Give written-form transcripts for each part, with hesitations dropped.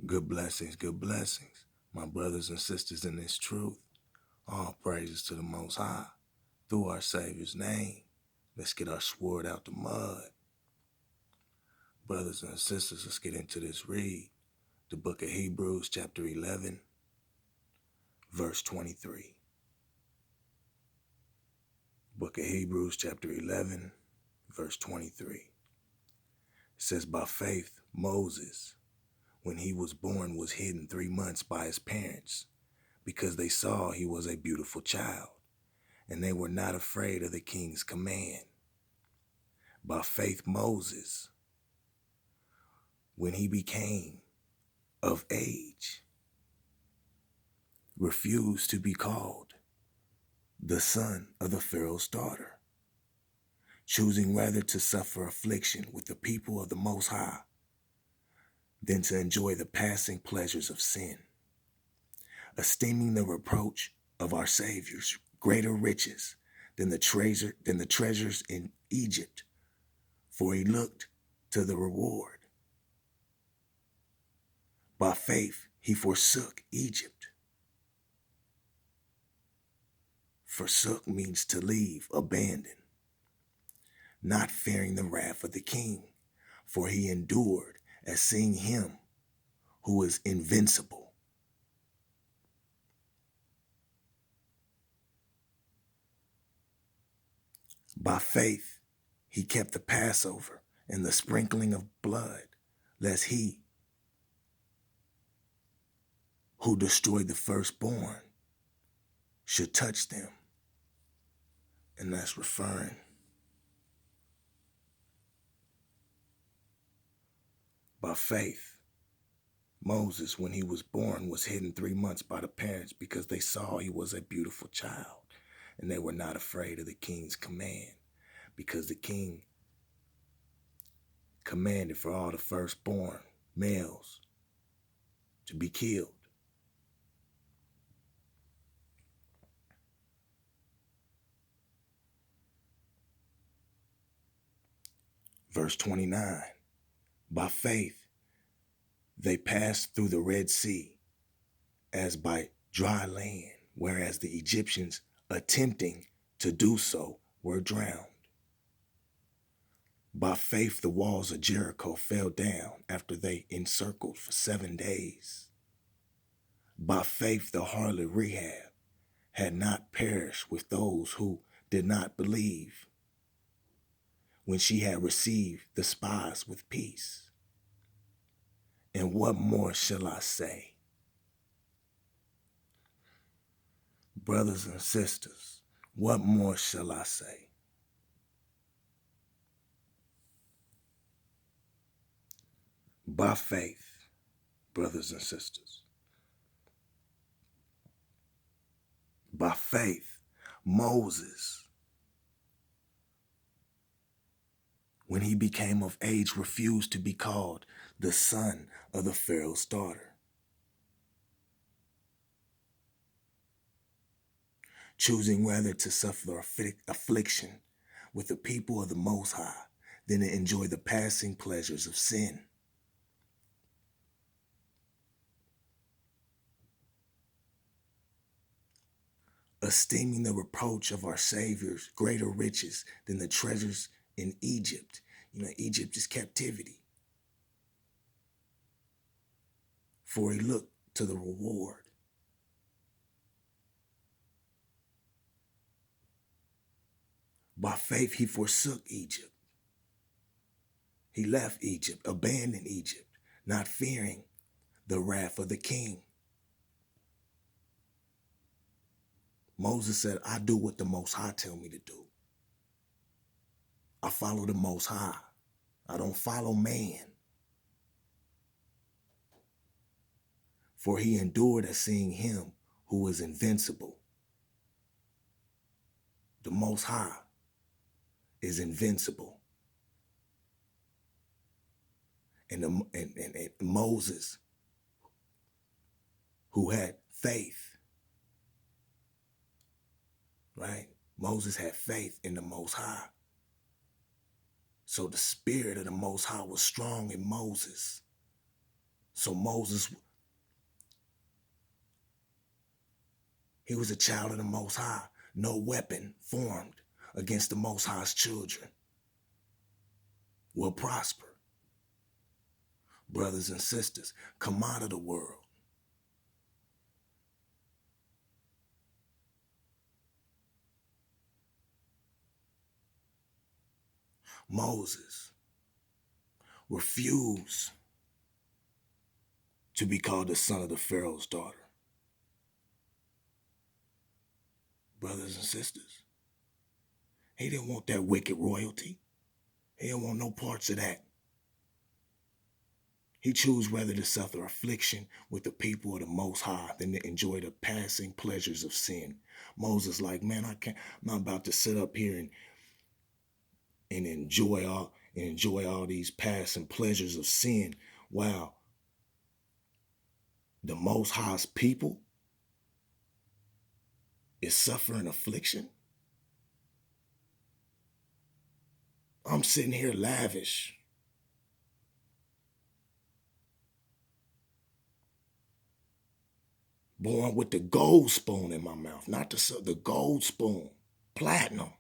good blessings, my brothers and sisters in this truth. All praises to the Most High through our Savior's name. Let's get our sword out the mud. Brothers and sisters, let's get into this read. The book of Hebrews, chapter 11, verse 23. Book of Hebrews, chapter 11, verse 23. It says, by faith, Moses, when he was born, was hidden 3 months by his parents because they saw he was a beautiful child, and they were not afraid of the king's command. By faith, Moses, when he became of age, refused to be called the son of the Pharaoh's daughter, choosing rather to suffer affliction with the people of the Most High than to enjoy the passing pleasures of sin, esteeming the reproach of our Savior's greater riches than the treasures in Egypt, for he looked to the reward. By faith, he forsook Egypt. Forsook means to leave, abandon, not fearing the wrath of the king, for he endured as seeing him who is invincible. By faith, he kept the Passover and the sprinkling of blood, lest he who destroyed the firstborn should touch them. And that's referring by faith. Moses, when he was born, was hidden 3 months by the parents because they saw he was a beautiful child, and they were not afraid of the king's command, because the king commanded for all the firstborn males to be killed. Verse 29, by faith, they passed through the Red Sea as by dry land, whereas the Egyptians, attempting to do so, were drowned. By faith, the walls of Jericho fell down after they encircled for 7 days. By faith, the harlot Rahab had not perished with those who did not believe, when she had received the spies with peace. And what more shall I say? Brothers and sisters, what more shall I say? By faith, brothers and sisters, by faith, Moses, when he became of age, refused to be called the son of the Pharaoh's daughter, choosing rather to suffer affliction with the people of the Most High than to enjoy the passing pleasures of sin. Esteeming the reproach of our Savior's greater riches than the treasures in Egypt. Egypt is captivity. For he looked to the reward. By faith, he forsook Egypt. He left Egypt, abandoned Egypt, not fearing the wrath of the king. Moses said, I do what the Most High tell me to do. I follow the Most High. I don't follow man. For he endured as seeing him who is invincible. The Most High is invincible. And Moses, who had faith, right? Moses had faith in the Most High. So the spirit of the Most High was strong in Moses. So Moses, he was a child of the Most High. No weapon formed against the Most High's children will prosper. Brothers and sisters, come out of the world. Moses refused to be called the son of the Pharaoh's daughter. Brothers and sisters, he didn't want that wicked royalty. He didn't want no parts of that. He chose rather to suffer affliction with the people of the Most High than to enjoy the passing pleasures of sin. Moses like, man, I'm not about to sit up here and enjoy all these passing pleasures of sin. Wow. The Most High's people is suffering affliction. I'm sitting here lavish. Born with the gold spoon in my mouth, not the gold spoon, platinum.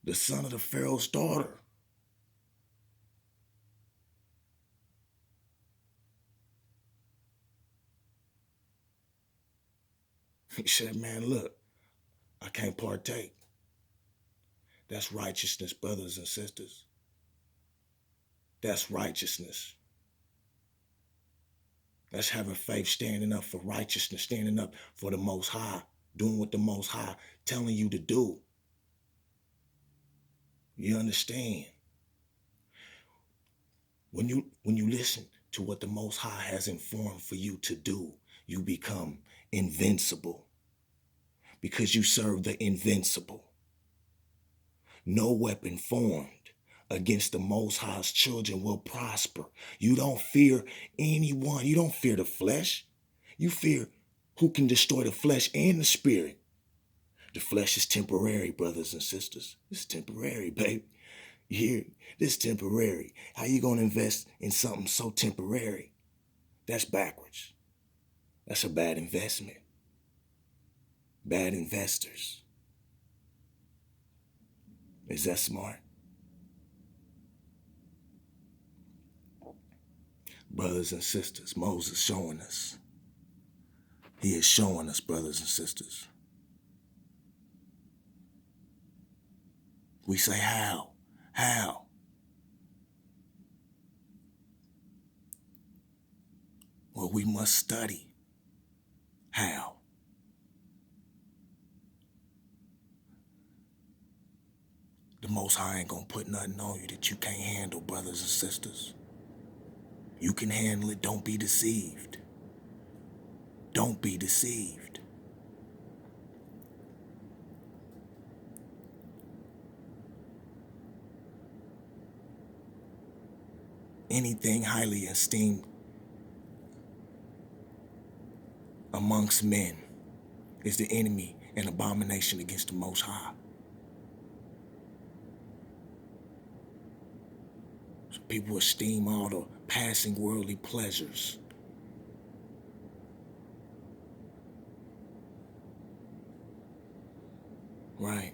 The son of the Pharaoh's daughter. He said, man, look, I can't partake. That's righteousness, brothers and sisters. That's righteousness. That's having faith, standing up for righteousness, standing up for the Most High, doing what the Most High telling you to do. You understand? When you listen to what the Most High has informed for you to do, you become invincible because you serve the invincible. No weapon formed against the Most High's children will prosper. You don't fear anyone. You don't fear the flesh. You fear who can destroy the flesh and the spirit. The flesh is temporary, brothers and sisters. It's temporary, baby. You hear? This is temporary. How you gonna invest in something so temporary? That's backwards. That's a bad investment. Bad investors. Is that smart? Brothers and sisters, Moses showing us. He is showing us, brothers and sisters. We say, how? How? Well, we must study. How? The Most High ain't gonna put nothing on you that you can't handle, brothers and sisters. You can handle it. Don't be deceived. Don't be deceived. Anything highly esteemed amongst men is the enemy and abomination against the Most High. So people esteem all the passing worldly pleasures. Right.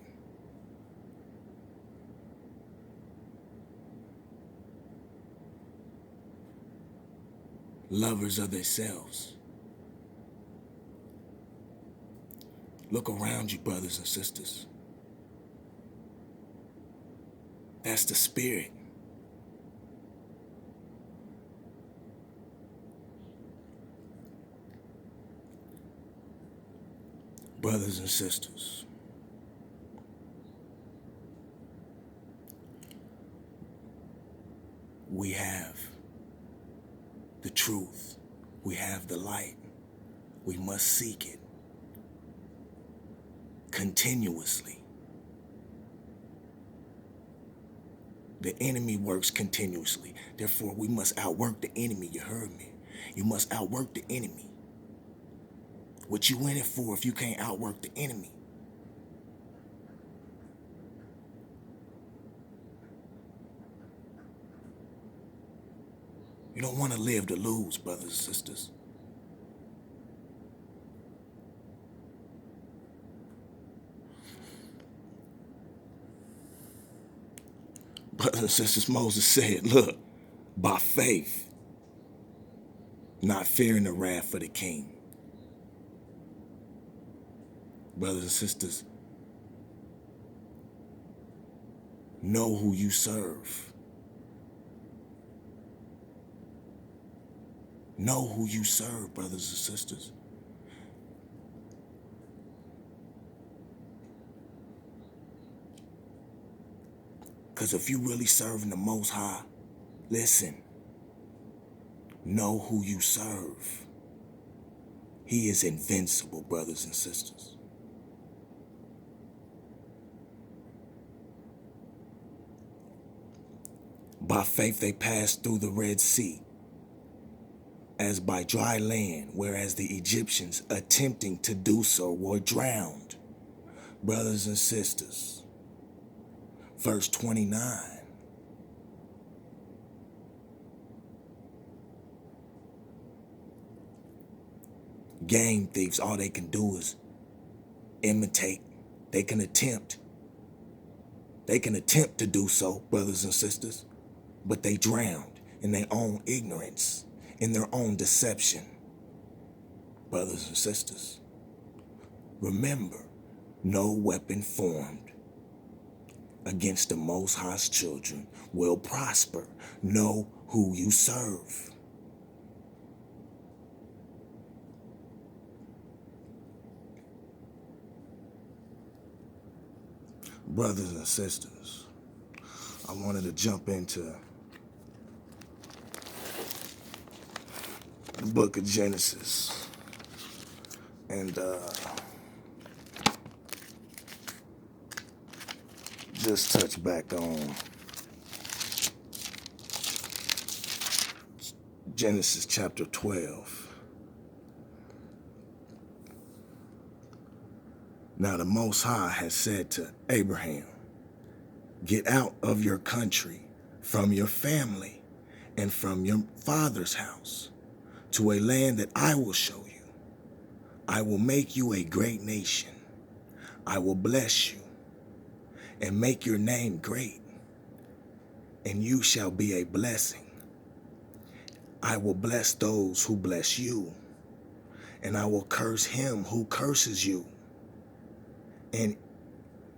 Lovers of themselves. Look around you, brothers and sisters. That's the spirit. Brothers and sisters, we have the truth. We have the light. We must seek it continuously. The enemy works continuously. Therefore, we must outwork the enemy. You heard me. You must outwork the enemy. What you in it for if you can't outwork the enemy? You don't want to live to lose, brothers and sisters. Brothers and sisters, Moses said, look, by faith, not fearing the wrath of the king. Brothers and sisters, know who you serve. Know who you serve, brothers and sisters. Because if you really serving the Most High, listen, know who you serve. He is invincible, brothers and sisters. By faith they passed through the Red Sea as by dry land, whereas the Egyptians attempting to do so were drowned. Brothers and sisters, verse 29. Game thieves, all they can do is imitate. They can attempt to do so, brothers and sisters, but they drowned in their own ignorance, in their own deception. Brothers and sisters, remember, no weapon formed against the Most High's children will prosper. Know who you serve. Brothers and sisters, I wanted to jump into the book of Genesis and just touch back on Genesis chapter 12. Now the Most High has said to Abraham, get out of your country, from your family, and from your father's house, to a land that I will show you. I will make you a great nation. I will bless you and make your name great, and you shall be a blessing. I will bless those who bless you, and I will curse him who curses you. And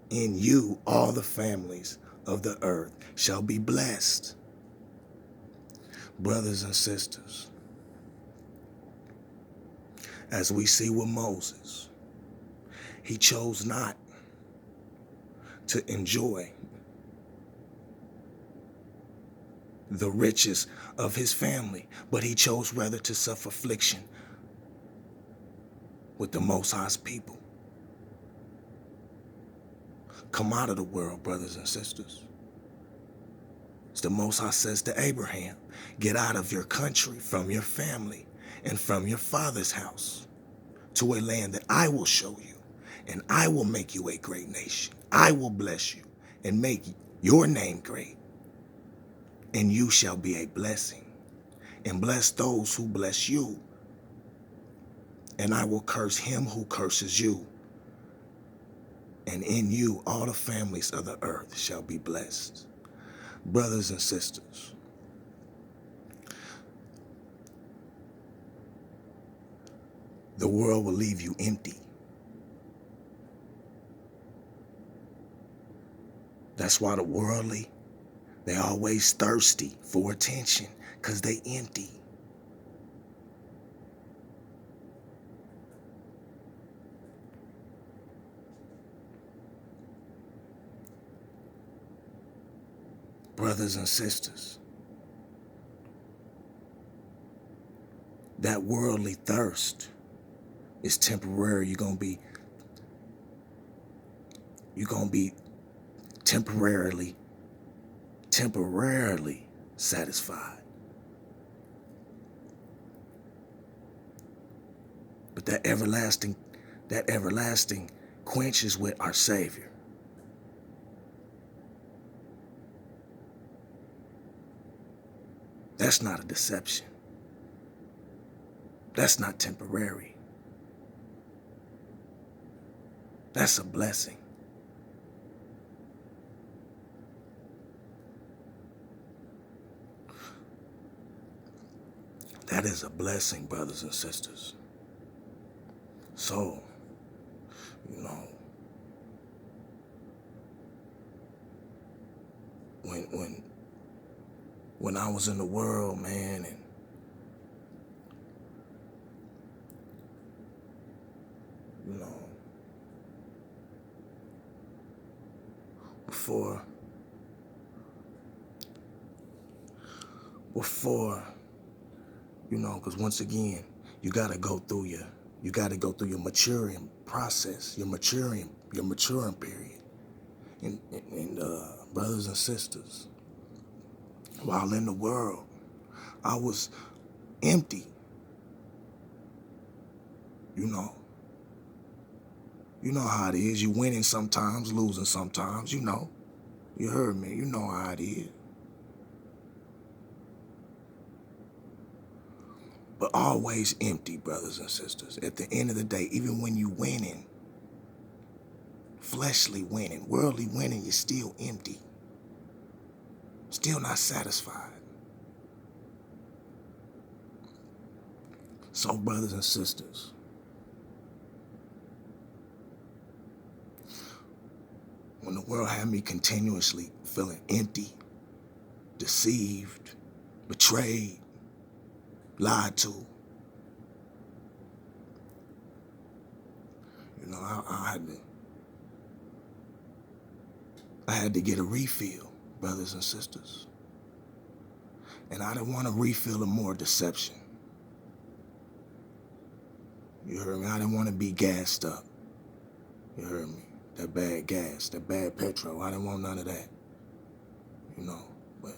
in you all the families of the earth shall be blessed. Brothers and sisters, as we see with Moses, he chose not to enjoy the riches of his family, but he chose rather to suffer affliction with the Most High's people. Come out of the world, brothers and sisters. As the Most High says to Abraham, get out of your country, from your family, and from your father's house, to a land that I will show you, and I will make you a great nation. I will bless you and make your name great, and you shall be a blessing, and bless those who bless you, and I will curse him who curses you. And in you all the families of the earth shall be blessed. Brothers and sisters, the world will leave you empty. That's why the worldly, they always thirsty for attention, because they empty. Brothers and sisters, that worldly thirst is temporary. You're gonna be temporarily satisfied. But that everlasting quenches with our Savior. That's not a deception. That's not temporary. That's a blessing. That is a blessing, brothers and sisters. So, you know, when I was in the world, man, and you know, before you know, because once again, you gotta go through your maturing process, your maturing period. And brothers and sisters, while in the world, I was empty, you know. You know how it is. You winning sometimes, losing sometimes, you know. You heard me. You know how it is. But always empty, brothers and sisters. At the end of the day, even when you winning, fleshly winning, worldly winning, you're still empty. Still not satisfied. So, brothers and sisters, when the world had me continuously feeling empty, deceived, betrayed, lied to, you know, I had to get a refill, brothers and sisters. And I didn't want to refill of more deception. You heard me? I didn't want to be gassed up. You heard me? That bad gas, that bad petrol. I didn't want none of that. You know, but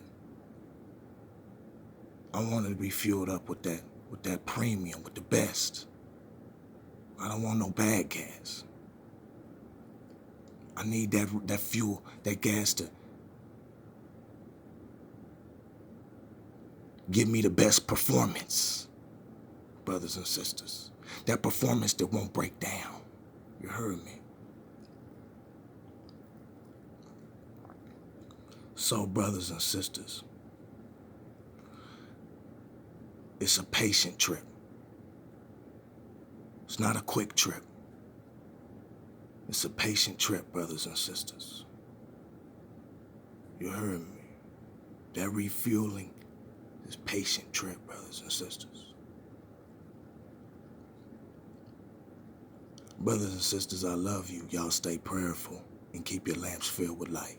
I wanted to be fueled up with that premium, with the best. I don't want no bad gas. I need that fuel, that gas to give me the best performance, brothers and sisters. That performance that won't break down. You heard me? So, brothers and sisters, it's a patient trip. It's not a quick trip. It's a patient trip, brothers and sisters. You heard me? That refueling is patient trip, brothers and sisters. Brothers and sisters, I love you. Y'all stay prayerful and keep your lamps filled with light.